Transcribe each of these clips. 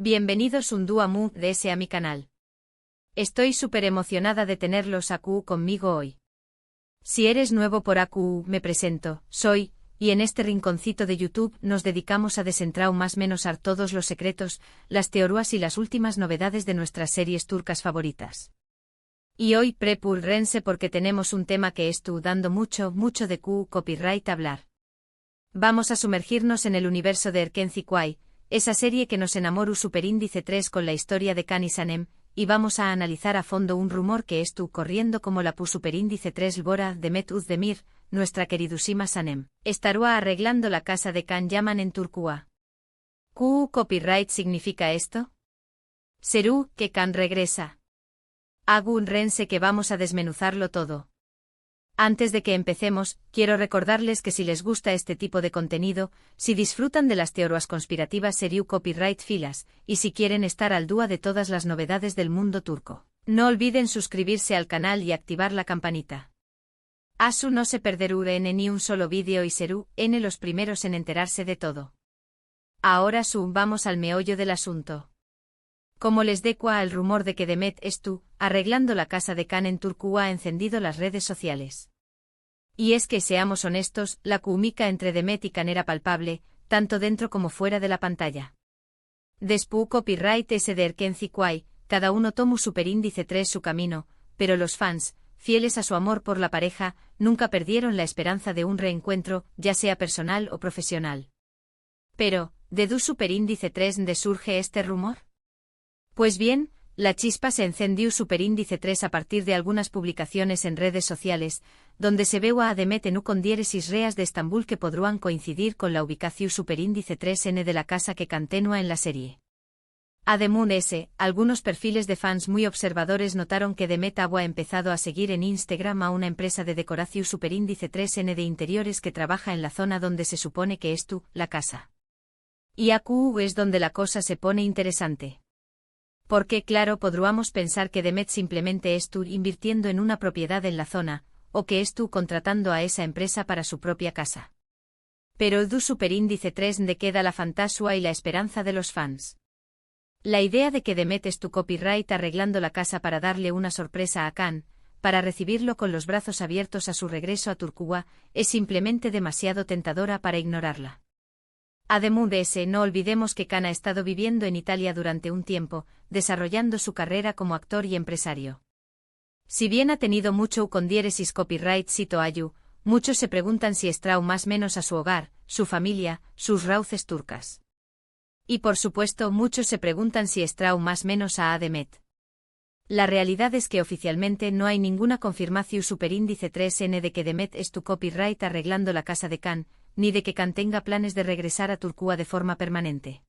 Bienvenidos un día más a mi canal. Estoy súper emocionada de tenerlos aquí conmigo hoy. Si eres nuevo por aquí, me presento, soy, y en este rinconcito de YouTube nos dedicamos a desentrañar más menos todos los secretos, las teorías y las últimas novedades de nuestras series turcas favoritas. Y hoy prepúrense porque tenemos un tema que está dando mucho de copyright hablar. Vamos a sumergirnos en el universo de Erkenci Kuay, esa serie que nos enamoró Superíndice 3 con la historia de Can y Sanem, y vamos a analizar a fondo un rumor que estuvo corriendo como la Superíndice 3 Lbora de Met Özdemir, nuestra queridusima Sanem, estará arreglando la casa de Can Yaman en Turquía. ¿Qué copyright significa esto? ¿Serú que Can regresa? Agun rense que vamos a desmenuzarlo todo. Antes de que empecemos, quiero recordarles que si les gusta este tipo de contenido, si disfrutan de las teorías conspirativas Seriu Copyright Filas, y si quieren estar al día de todas las novedades del mundo turco, no olviden suscribirse al canal y activar la campanita. Asu no se perderú ni un solo vídeo y serú los primeros en enterarse de todo. Ahora vamos al meollo del asunto. Como les decua el rumor de que Demet arreglando la casa de Can en Turquía ha encendido las redes sociales. Y es que seamos honestos, la química entre Demet y Can era palpable, tanto dentro como fuera de la pantalla. Después copyright ese de Erkenci Kuay, cada uno tomó Superíndice 3 su camino, pero los fans, fieles a su amor por la pareja, nunca perdieron la esperanza de un reencuentro, ya sea personal o profesional. Pero, ¿de du Superíndice 3 de surge este rumor? Pues bien, la chispa se encendió Superíndice 3 a partir de algunas publicaciones en redes sociales, donde se ve a Demet en con diéresis reas de Estambul que podrán coincidir con la ubicación Superíndice 3N de la casa que cantenua en la serie. Además algunos perfiles de fans muy observadores notaron que Demet ha empezado a seguir en Instagram a una empresa de decoración Superíndice 3N de interiores que trabaja en la zona donde se supone que es la casa. Y aquí es donde la cosa se pone interesante. Porque claro podríamos pensar que Demet simplemente invirtiendo en una propiedad en la zona, o que contratando a esa empresa para su propia casa. Pero du Superíndice 3 de queda la fantasía y la esperanza de los fans. La idea de que Demet copyright arreglando la casa para darle una sorpresa a Can, para recibirlo con los brazos abiertos a su regreso a Turquía, es simplemente demasiado tentadora para ignorarla. Además no olvidemos que Can ha estado viviendo en Italia durante un tiempo, desarrollando su carrera como actor y empresario. Si bien ha tenido mucho con diéresis copyright cito ayu, muchos se preguntan si estrau más menos a su hogar, su familia, sus raíces turcas. Y por supuesto muchos se preguntan si estrau más menos a Demet. La realidad es que oficialmente no hay ninguna confirmación Superíndice 3N de que Demet copyright arreglando la casa de Can, ni de que Can tenga planes de regresar a Turquía de forma permanente.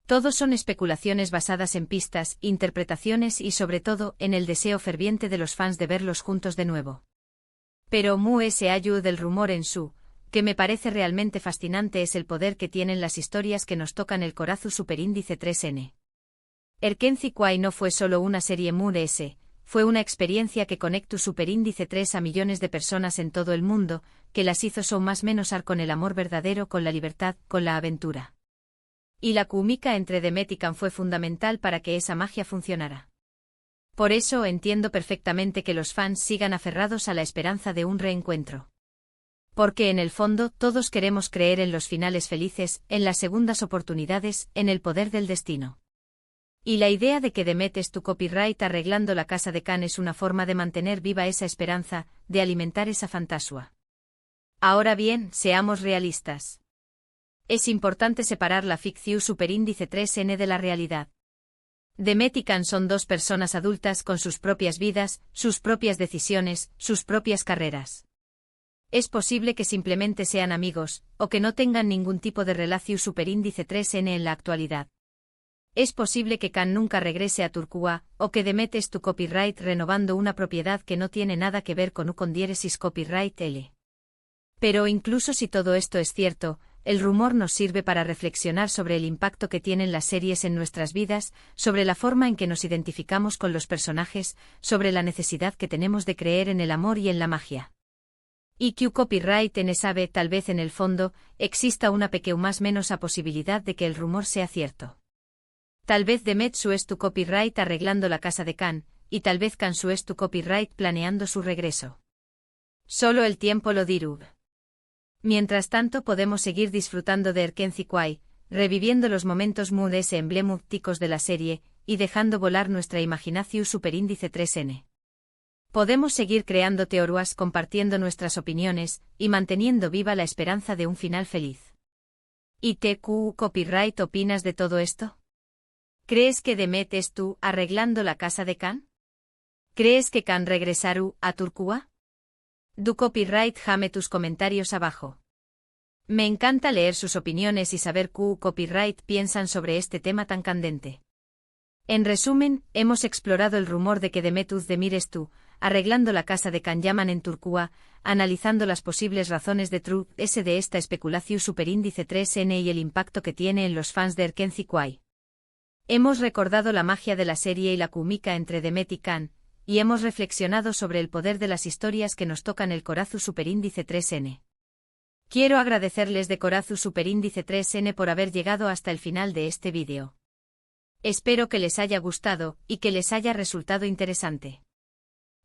Todos son especulaciones basadas en pistas, interpretaciones y sobre todo en el deseo ferviente de los fans de verlos juntos de nuevo. Pero ese ayu del rumor en que me parece realmente fascinante es el poder que tienen las historias que nos tocan el corazón Superíndice 3N. Erkenci Kuay no fue solo una serie fue una experiencia que conectó Superíndice 3 a millones de personas en todo el mundo, que las hizo más menos con el amor verdadero, con la libertad, con la aventura. Y la química entre Demet y Can fue fundamental para que esa magia funcionara. Por eso entiendo perfectamente que los fans sigan aferrados a la esperanza de un reencuentro. Porque en el fondo todos queremos creer en los finales felices, en las segundas oportunidades, en el poder del destino. Y la idea de que Demet copyright arreglando la casa de Can es una forma de mantener viva esa esperanza, de alimentar esa fantasía. Ahora bien, seamos realistas. Es importante separar la ficción Superíndice 3N de la realidad. Demet y Can son dos personas adultas con sus propias vidas, sus propias decisiones, sus propias carreras. Es posible que simplemente sean amigos, o que no tengan ningún tipo de relación Superíndice 3N en la actualidad. Es posible que Can nunca regrese a Turquía, o que Demet copyright renovando una propiedad que no tiene nada que ver con diéresis copyright L. Pero incluso si todo esto es cierto, el rumor nos sirve para reflexionar sobre el impacto que tienen las series en nuestras vidas, sobre la forma en que nos identificamos con los personajes, sobre la necesidad que tenemos de creer en el amor y en la magia. Y que copyright sabe tal vez en el fondo, exista una más menos a posibilidad de que el rumor sea cierto. Tal vez Demet su es tu copyright arreglando la casa de Khan, y tal vez Khan su es tu copyright planeando su regreso. Solo el tiempo lo dirá. Mientras tanto podemos seguir disfrutando de Erkenci Kwai, reviviendo los momentos muy emblemáticos de la serie, y dejando volar nuestra imaginación superíndice 3N. Podemos seguir creando teorías compartiendo nuestras opiniones, y manteniendo viva la esperanza de un final feliz. ¿Y TQ Copyright opinas de todo esto? ¿Crees que Demet es tú arreglando la casa de Khan? ¿Crees que Khan regresará a Turquía? Du copyright jame tus comentarios abajo. Me encanta leer sus opiniones y saber qué copyright piensan sobre este tema tan candente. En resumen, hemos explorado el rumor de que Demet Özdemir es tú, arreglando la casa de Khan Yaman en Turquía, analizando las posibles razones de de esta especulación superíndice 3N y el impacto que tiene en los fans de Erkenci Kwai. Hemos recordado la magia de la serie y la química entre Demet y Khan, y hemos reflexionado sobre el poder de las historias que nos tocan el corazón superíndice 3N. Quiero agradecerles de corazón superíndice 3N por haber llegado hasta el final de este vídeo. Espero que les haya gustado y que les haya resultado interesante.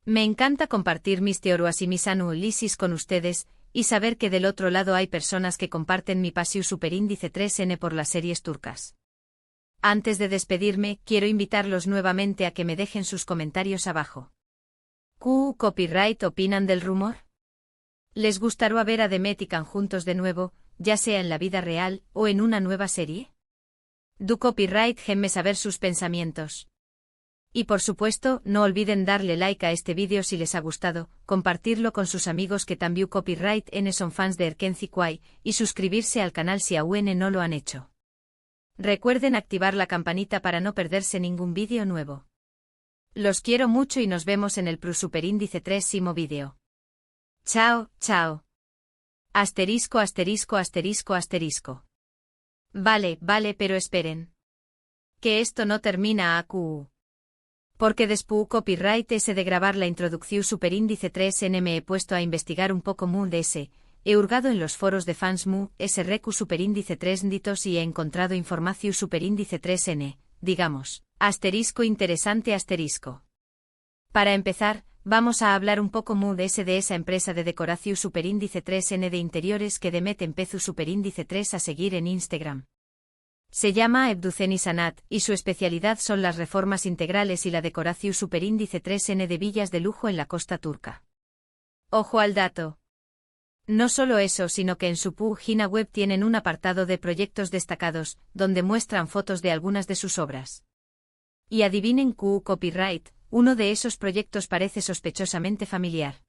Me encanta compartir mis teorías y mis análisis con ustedes, y saber que del otro lado hay personas que comparten mi pasión superíndice 3N por las series turcas. Antes de despedirme, quiero invitarlos nuevamente a que me dejen sus comentarios abajo. ¿Qué copyright opinan del rumor? ¿Les gustaría ver a Demet y Khan juntos de nuevo, ya sea en la vida real o en una nueva serie? Du copyright déjenme saber sus pensamientos. Y por supuesto, no olviden darle like a este vídeo si les ha gustado, compartirlo con sus amigos que también copyright N son fans de Erkenci Kwai, y suscribirse al canal si aún no lo han hecho. Recuerden activar la campanita para no perderse ningún vídeo nuevo. Los quiero mucho y nos vemos en el superíndice 3º vídeo. Chao, chao. Asterisco asterisco asterisco asterisco. Vale, pero esperen. Que esto no termina AQ. Porque después copyright ese de grabar la introducción superíndice 3N me he puesto a investigar un poco de ese. He hurgado en los foros de fans SRQ superíndice 3 nditos y he encontrado información superíndice 3N, digamos, asterisco interesante asterisco. Para empezar, vamos a hablar un poco de esa empresa de decoración superíndice 3N de interiores que Demet empezó superíndice 3 a seguir en Instagram. Se llama Ebduceni Sanat, y su especialidad son las reformas integrales y la decoración superíndice 3N de villas de lujo en la costa turca. Ojo al dato. No solo eso, sino que en su página web tienen un apartado de proyectos destacados, donde muestran fotos de algunas de sus obras. Y adivinen qué copyright, uno de esos proyectos parece sospechosamente familiar.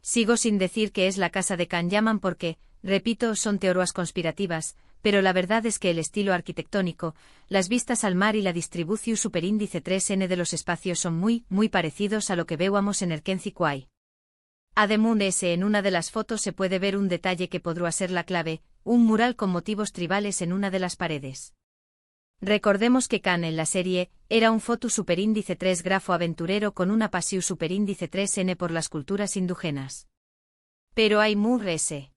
Sigo sin decir que es la casa de Khan Yaman porque, repito, son teorías conspirativas, pero la verdad es que el estilo arquitectónico, las vistas al mar y la distribución superíndice 3N de los espacios son muy parecidos a lo que veíamos en Erkenci Kwai. Además, en una de las fotos se puede ver un detalle que podría ser la clave, un mural con motivos tribales en una de las paredes. Recordemos que Khan en la serie era un foto superíndice 3 grafo aventurero con una pasión superíndice 3N por las culturas indígenas. Pero hay ese.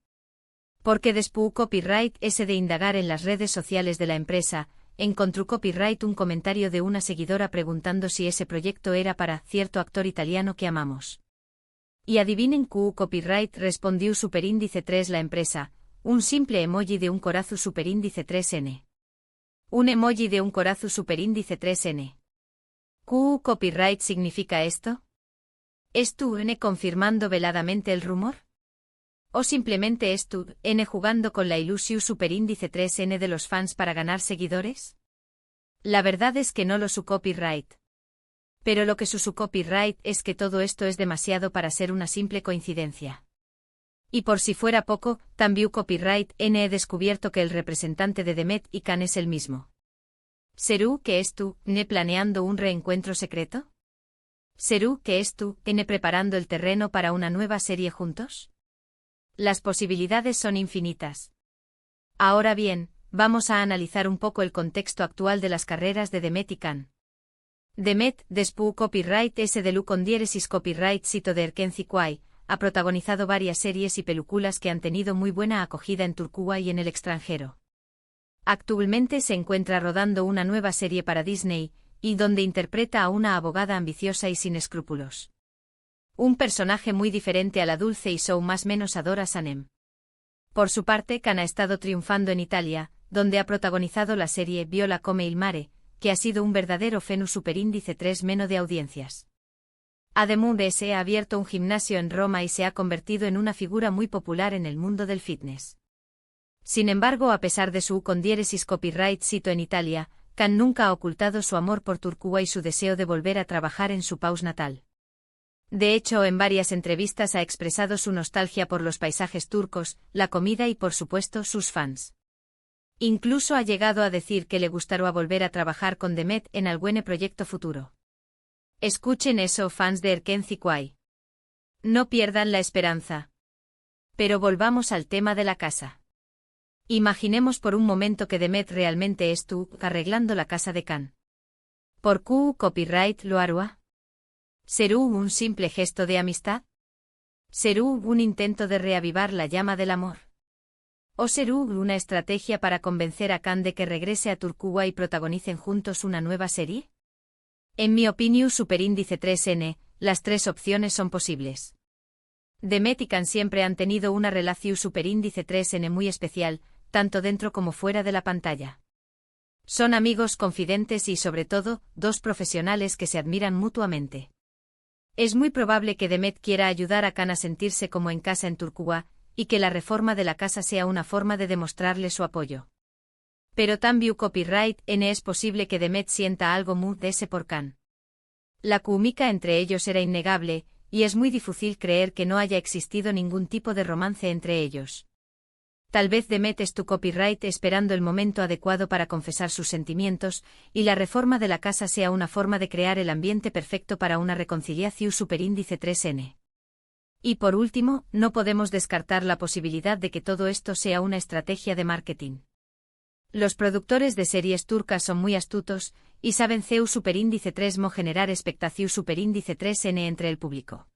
Porque después copyright ese de indagar en las redes sociales de la empresa, encontró copyright un comentario de una seguidora preguntando si ese proyecto era para cierto actor italiano que amamos. Y adivinen qué copyright respondió superíndice 3 la empresa, un simple emoji de un corazón superíndice 3N. Un emoji de un corazón superíndice 3N. ¿Qué copyright significa esto? ¿Es tú N confirmando veladamente el rumor? ¿O simplemente es tú N jugando con la ilusión superíndice 3N de los fans para ganar seguidores? La verdad es que no lo su copyright. Pero lo que su copyright es que todo esto es demasiado para ser una simple coincidencia. Y por si fuera poco, también copyright N he descubierto que el representante de Demet y Khan es el mismo. ¿Serú que es tú N planeando un reencuentro secreto? ¿Serú que es tú N preparando el terreno para una nueva serie juntos? Las posibilidades son infinitas. Ahora bien, vamos a analizar un poco el contexto actual de las carreras de Demet y Khan. Demet, después copyright ese de con diéresis copyright sito de Erkenci Kwai, ha protagonizado varias series y películas que han tenido muy buena acogida en Turquía y en el extranjero. Actualmente se encuentra rodando una nueva serie para Disney, y donde interpreta a una abogada ambiciosa y sin escrúpulos. Un personaje muy diferente a la dulce y show más menos adora Sanem. Por su parte, Khan ha estado triunfando en Italia, donde ha protagonizado la serie Viola come il mare, que ha sido un verdadero fenómeno superíndice 3 menos de audiencias. Además se ha abierto un gimnasio en Roma y se ha convertido en una figura muy popular en el mundo del fitness. Sin embargo, a pesar de su con diéresis copyright sito en Italia, Khan nunca ha ocultado su amor por Turquía y su deseo de volver a trabajar en su país natal. De hecho, en varias entrevistas ha expresado su nostalgia por los paisajes turcos, la comida y por supuesto sus fans. Incluso ha llegado a decir que le gustaría volver a trabajar con Demet en algún proyecto futuro. Escuchen eso, fans de Erken Zikway. No pierdan la esperanza. Pero volvamos al tema de la casa. Imaginemos por un momento que Demet realmente es tú, arreglando la casa de Khan. ¿Por qué copyright lo hará? ¿Será un simple gesto de amistad? ¿Será un intento de reavivar la llama del amor? ¿O será una estrategia para convencer a Khan de que regrese a Turquía y protagonicen juntos una nueva serie? En mi opinión superíndice 3N, las tres opciones son posibles. Demet y Khan siempre han tenido una relación superíndice 3N muy especial, tanto dentro como fuera de la pantalla. Son amigos confidentes y sobre todo, dos profesionales que se admiran mutuamente. Es muy probable que Demet quiera ayudar a Khan a sentirse como en casa en Turquía, y que la reforma de la casa sea una forma de demostrarle su apoyo. Pero también copyright N es posible que Demet sienta algo muy de ese por Khan. La química entre ellos era innegable, y es muy difícil creer que no haya existido ningún tipo de romance entre ellos. Tal vez Demet es tu copyright esperando el momento adecuado para confesar sus sentimientos, y la reforma de la casa sea una forma de crear el ambiente perfecto para una reconciliación superíndice 3N. Y por último, no podemos descartar la posibilidad de que todo esto sea una estrategia de marketing. Los productores de series turcas son muy astutos, y saben CEU superíndice 3 mo generar expectación superíndice 3N entre el público.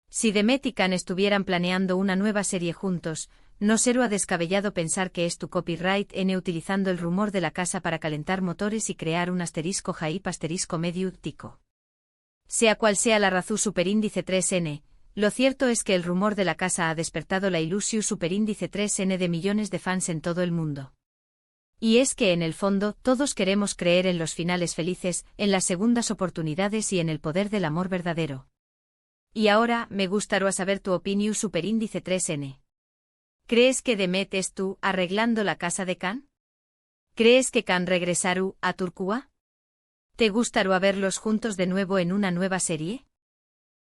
Si Demet y Khan estuvieran planeando una nueva serie juntos, no será descabellado pensar que es tu copyright N utilizando el rumor de la casa para calentar motores y crear un asterisco hype asterisco medio tico. Sea cual sea la razón superíndice 3N, lo cierto es que el rumor de la casa ha despertado la ilusión superíndice 3N de millones de fans en todo el mundo. Y es que en el fondo todos queremos creer en los finales felices, en las segundas oportunidades y en el poder del amor verdadero. Y ahora, me gustaría saber tu opinión superíndice 3N. ¿Crees que Demet es tú arreglando la casa de Khan? ¿Crees que Khan regresará a Turquía? ¿Te gustaría verlos juntos de nuevo en una nueva serie?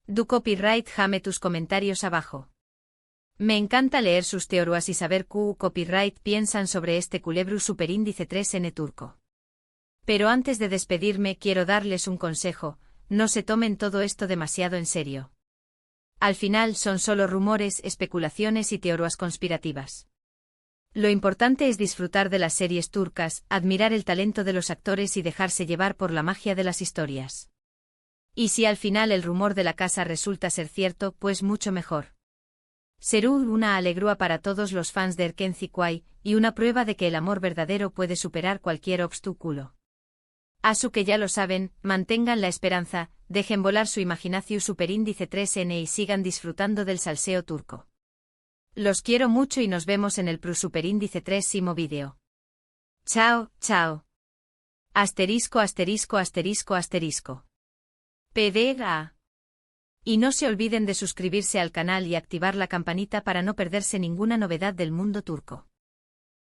Du copyright jame tus comentarios abajo. Me encanta leer sus teorías y saber qué copyright piensan sobre este culebro superíndice 3N turco. Pero antes de despedirme quiero darles un consejo, no se tomen todo esto demasiado en serio. Al final son solo rumores, especulaciones y teorías conspirativas. Lo importante es disfrutar de las series turcas, admirar el talento de los actores y dejarse llevar por la magia de las historias. Y si al final el rumor de la casa resulta ser cierto, pues mucho mejor. Será una alegría para todos los fans de Erken Zikway, y una prueba de que el amor verdadero puede superar cualquier obstáculo. Así que ya lo saben, mantengan la esperanza, dejen volar su imaginación superíndice 3N y sigan disfrutando del salseo turco. Los quiero mucho y nos vemos en el superíndice 3 vídeo. Chao, chao. Asterisco asterisco asterisco asterisco. PDA. Y no se olviden de suscribirse al canal y activar la campanita para no perderse ninguna novedad del mundo turco.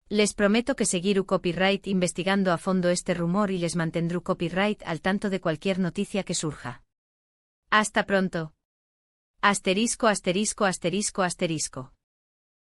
Les prometo que seguiré copyright investigando a fondo este rumor y les mantendré copyright al tanto de cualquier noticia que surja. Hasta pronto. Asterisco asterisco asterisco asterisco.